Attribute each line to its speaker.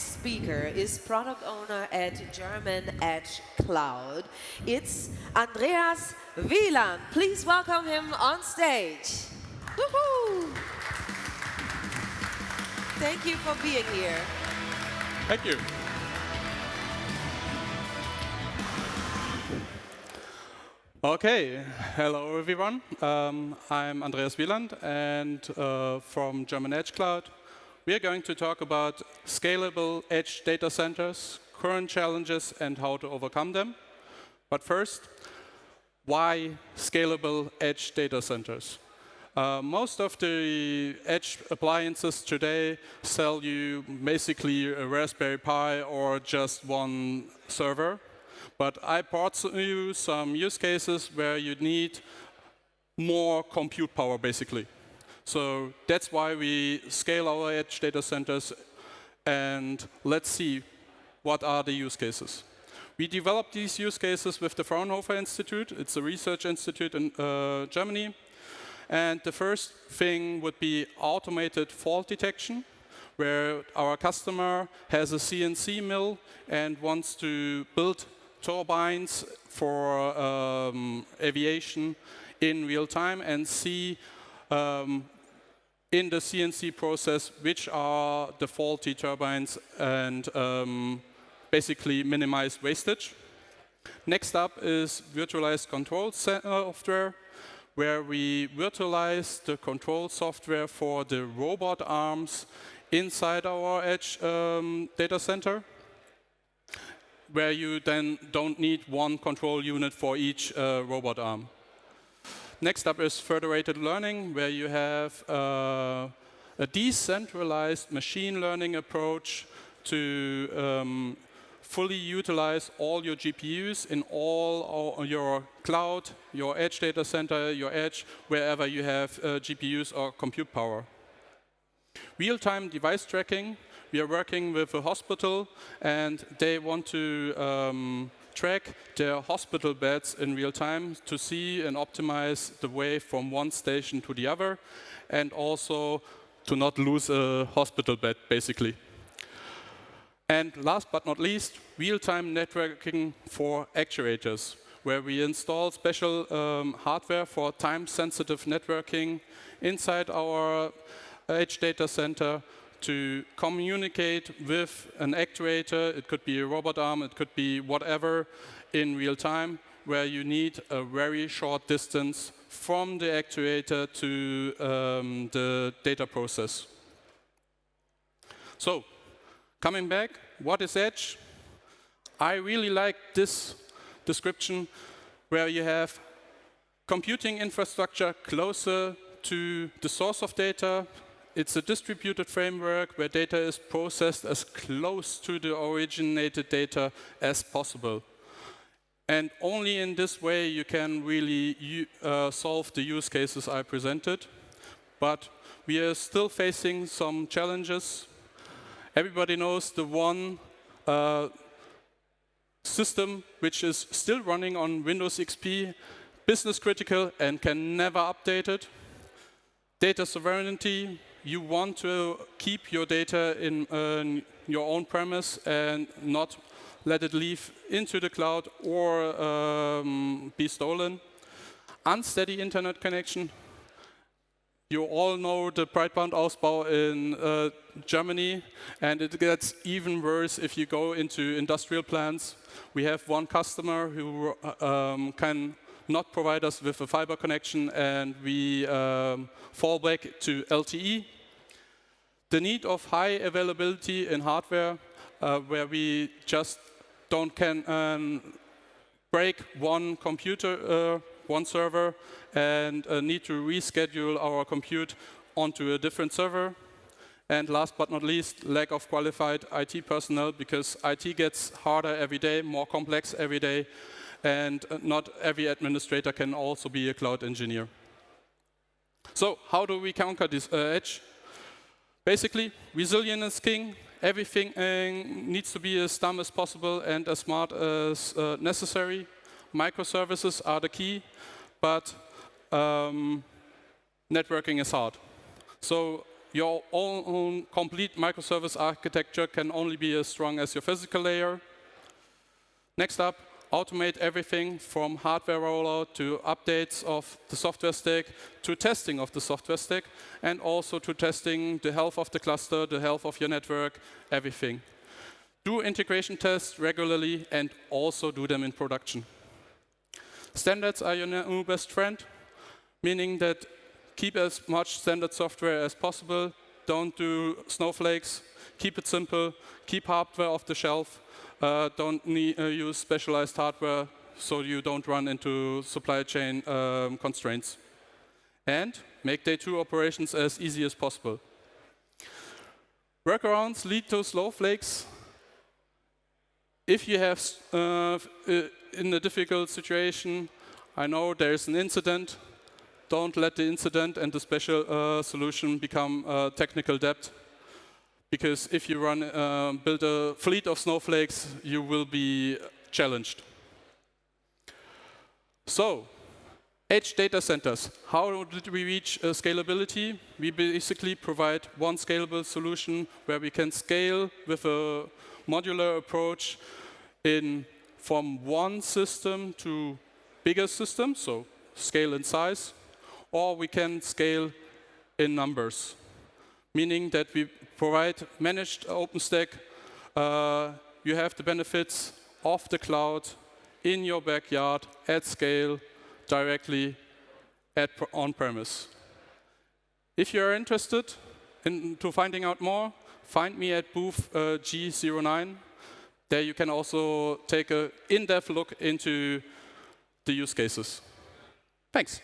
Speaker 1: next speaker is product owner at German Edge Cloud. It's Andreas Wieland. Please welcome him on stage. Woohoo! Thank you for being here.
Speaker 2: Thank you. Okay, hello everyone. I'm Andreas Wieland, and from German Edge Cloud. We are going to talk about scalable edge data centers, current challenges, and how to overcome them. But first, why scalable edge data centers? Most of the edge appliances today sell you basically a Raspberry Pi or just one server. But I brought you some use cases where you need more compute power, basically. So that's why we scale our edge data centers. And let's see what are the use cases. We developed these use cases with the Fraunhofer Institute. It's a research institute in Germany. And the first thing would be automated fault detection, where our customer has a CNC mill and wants to build turbines for aviation in real time and see in the CNC process which are the faulty turbines and basically minimize wastage. Next up is virtualized control software, where we virtualize the control software for the robot arms inside our edge data center, where you then don't need one control unit for each robot arm. Next up is federated learning, where you have a decentralized machine learning approach to fully utilize all your GPUs in all your cloud, your edge data center, your edge, wherever you have GPUs or compute power. Real-time device tracking. We are working with a hospital, and they want to track their hospital beds in real time to see and optimize the way from one station to the other, and also to not lose a hospital bed, basically. And last but not least, real-time networking for actuators, where we install special hardware for time-sensitive networking inside our edge data center to communicate with an actuator. It could be a robot arm, it could be whatever, in real time, where you need a very short distance from the actuator to the data process. So, coming back, what is edge? I really like this description, where you have computing infrastructure closer to the source of data. It's a distributed framework where data is processed as close to the originated data as possible. And only in this way you can really solve the use cases I presented. But we are still facing some challenges. Everybody knows the one system which is still running on Windows XP, business critical and can never update it. Data sovereignty. You want to keep your data in your own premise and not let it leave into the cloud or be stolen. Unsteady internet connection. You all know the Breitbandausbau in Germany, and it gets even worse if you go into industrial plants. We have one customer who can not provide us with a fiber connection, and we fall back to LTE. The need of high availability in hardware, where we just can break one computer, one server, and need to reschedule our compute onto a different server. And last but not least, lack of qualified IT personnel, because IT gets harder every day, more complex every day, and not every administrator can also be a cloud engineer. So how do we conquer this edge? Basically, resilience is king. Everything needs to be as dumb as possible and as smart as necessary. Microservices are the key, but networking is hard. So your own complete microservice architecture can only be as strong as your physical layer. Next up, automate everything from hardware rollout to updates of the software stack, to testing of the software stack, and also to testing the health of the cluster, the health of your network, everything. Do integration tests regularly and also do them in production. Standards are your new best friend, meaning that keep as much standard software as possible. Don't do snowflakes. Keep it simple. Keep hardware off the shelf. Don't use specialized hardware so you don't run into supply chain constraints. And make day 2 operations as easy as possible. Workarounds lead to snowflakes. If you have, in a difficult situation, I know there is an incident, don't let the incident and the special solution become technical debt. Because if you build a fleet of snowflakes, you will be challenged. So, edge data centers. How did we reach scalability? We basically provide one scalable solution where we can scale with a modular approach from one system to bigger systems, so scale in size, or we can scale in numbers, meaning that we provide managed OpenStack. You have the benefits of the cloud in your backyard at scale directly on-premise. If you're interested in finding out more, find me at booth G09. There you can also take an in-depth look into the use cases. Thanks.